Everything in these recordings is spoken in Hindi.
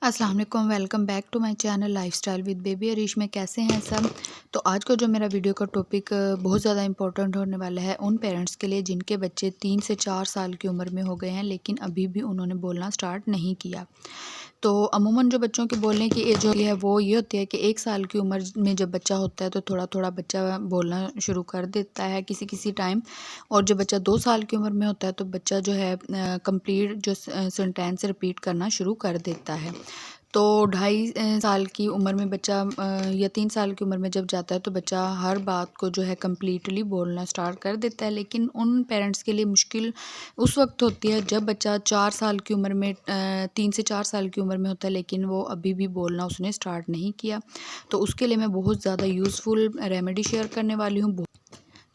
अस्सलाम वालेकुम, welcome back to my channel lifestyle with baby Arish में। कैसे हैं सब। तो आज का जो मेरा वीडियो का टॉपिक बहुत ज़्यादा इंपॉर्टेंट होने वाला है उन पेरेंट्स के लिए जिनके बच्चे 3 से 4 साल की उम्र में हो गए हैं लेकिन अभी भी उन्होंने बोलना स्टार्ट नहीं किया। तो अमूमन जो बच्चों की बोलने की एज होती है वो ये होती है कि 1 साल की उम्र में जब बच्चा होता है तो थोड़ा थोड़ा बच्चा बोलना शुरू कर देता है किसी किसी टाइम। और जब बच्चा 2 साल की उम्र में होता है तो बच्चा जो है कंप्लीट जो सेंटेंस रिपीट करना शुरू कर देता है। तो 2.5 साल की उम्र में बच्चा या 3 साल की उम्र में जब जाता है तो बच्चा हर बात को जो है कम्प्लीटली बोलना स्टार्ट कर देता है। लेकिन उन पेरेंट्स के लिए मुश्किल उस वक्त होती है जब बच्चा 4 साल की उम्र में 3 से 4 साल की उम्र में होता है लेकिन वो अभी भी बोलना उसने स्टार्ट नहीं किया। तो उसके लिए मैं बहुत ज़्यादा यूज़फुल रेमेडी शेयर करने वाली हूँ।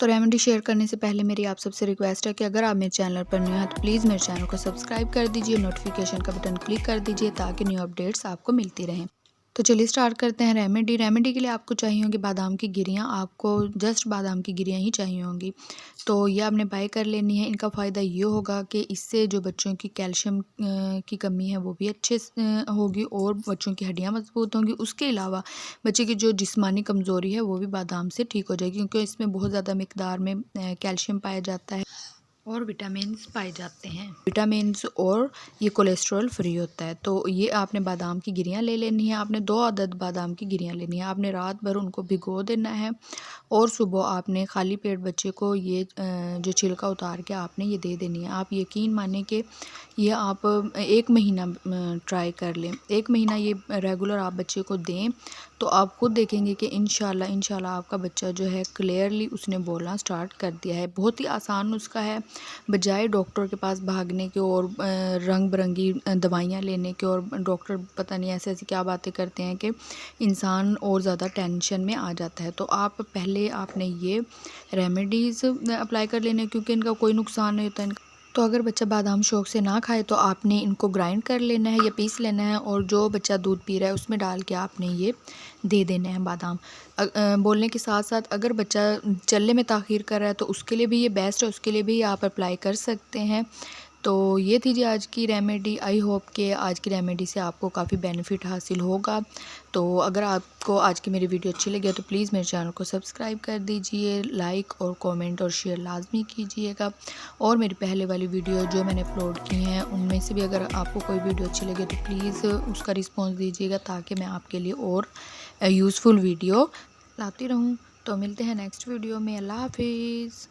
तो रेमेडी शेयर करने से पहले मेरी आप सबसे रिक्वेस्ट है कि अगर आप मेरे चैनल पर न्यू हैं तो प्लीज़ मेरे चैनल को सब्सक्राइब कर दीजिए, नोटिफिकेशन का बटन क्लिक कर दीजिए ताकि न्यू अपडेट्स आपको मिलती रहें। तो चलिए स्टार्ट करते हैं रेमेडी के लिए आपको चाहिए होंगी बादाम की गिरियाँ। आपको जस्ट बादाम की गिरियाँ ही चाहिए होंगी। तो ये आपने बाय कर लेनी है। इनका फ़ायदा ये होगा कि इससे जो बच्चों की कैल्शियम की कमी है वो भी अच्छे से होगी और बच्चों की हड्डियाँ मजबूत होंगी। उसके अलावा बच्चे की जो जिस्मानी कमज़ोरी है वो भी बादाम से ठीक हो जाएगी क्योंकि इसमें बहुत ज़्यादा मिकदार में कैल्शियम पाया जाता है और विटामिन्स पाए जाते हैं। विटामिन्स और ये कोलेस्ट्रॉल फ्री होता है। तो ये आपने बादाम की गिरियाँ ले लेनी है। आपने 2 अदद बादाम की गिरियाँ लेनी है। आपने रात भर उनको भिगो देना है और सुबह आपने खाली पेट बच्चे को ये जो छिलका उतार के आपने ये दे देनी है। आप यकीन माने कि ये आप 1 महीना ट्राई कर लें। 1 महीना ये रेगुलर आप बच्चे को दें तो आप खुद देखेंगे कि इंशाल्लाह आपका बच्चा जो है क्लियरली उसने बोलना स्टार्ट कर दिया है। बहुत ही आसान नुस्खा है। बजाय डॉक्टर के पास भागने के और रंग बिरंगी दवाइयाँ लेने के और डॉक्टर पता नहीं ऐसी ऐसी क्या बातें करते हैं कि इंसान और ज़्यादा टेंशन में आ जाता है। तो आप पहले आपने ये रेमेडीज़ अप्लाई कर लेने क्योंकि इनका कोई नुकसान नहीं होता। इनका तो अगर बच्चा बादाम शौक से ना खाए तो आपने इनको ग्राइंड कर लेना है या पीस लेना है और जो बच्चा दूध पी रहा है उसमें डाल के आपने ये दे देना है बादाम। बोलने के साथ साथ अगर बच्चा चलने में ताख़ीर कर रहा है तो उसके लिए भी ये बेस्ट है, उसके लिए भी आप अप्लाई कर सकते हैं। तो ये थी जी आज की रेमेडी। आई होप कि आज की रेमेडी से आपको काफ़ी बेनिफिट हासिल होगा। तो अगर आपको आज की मेरी वीडियो अच्छी लगी तो प्लीज़ मेरे चैनल को सब्सक्राइब कर दीजिए, लाइक और कमेंट और शेयर लाजमी कीजिएगा। और मेरी पहले वाली वीडियो जो मैंने अपलोड की हैं उनमें से भी अगर आपको कोई वीडियो अच्छी लगे तो प्लीज़ उसका रिस्पॉन्स दीजिएगा ताकि मैं आपके लिए और यूज़फुल वीडियो लाती रहूँ। तो मिलते हैं नेक्स्ट वीडियो में। अल्लाह हाफिज़।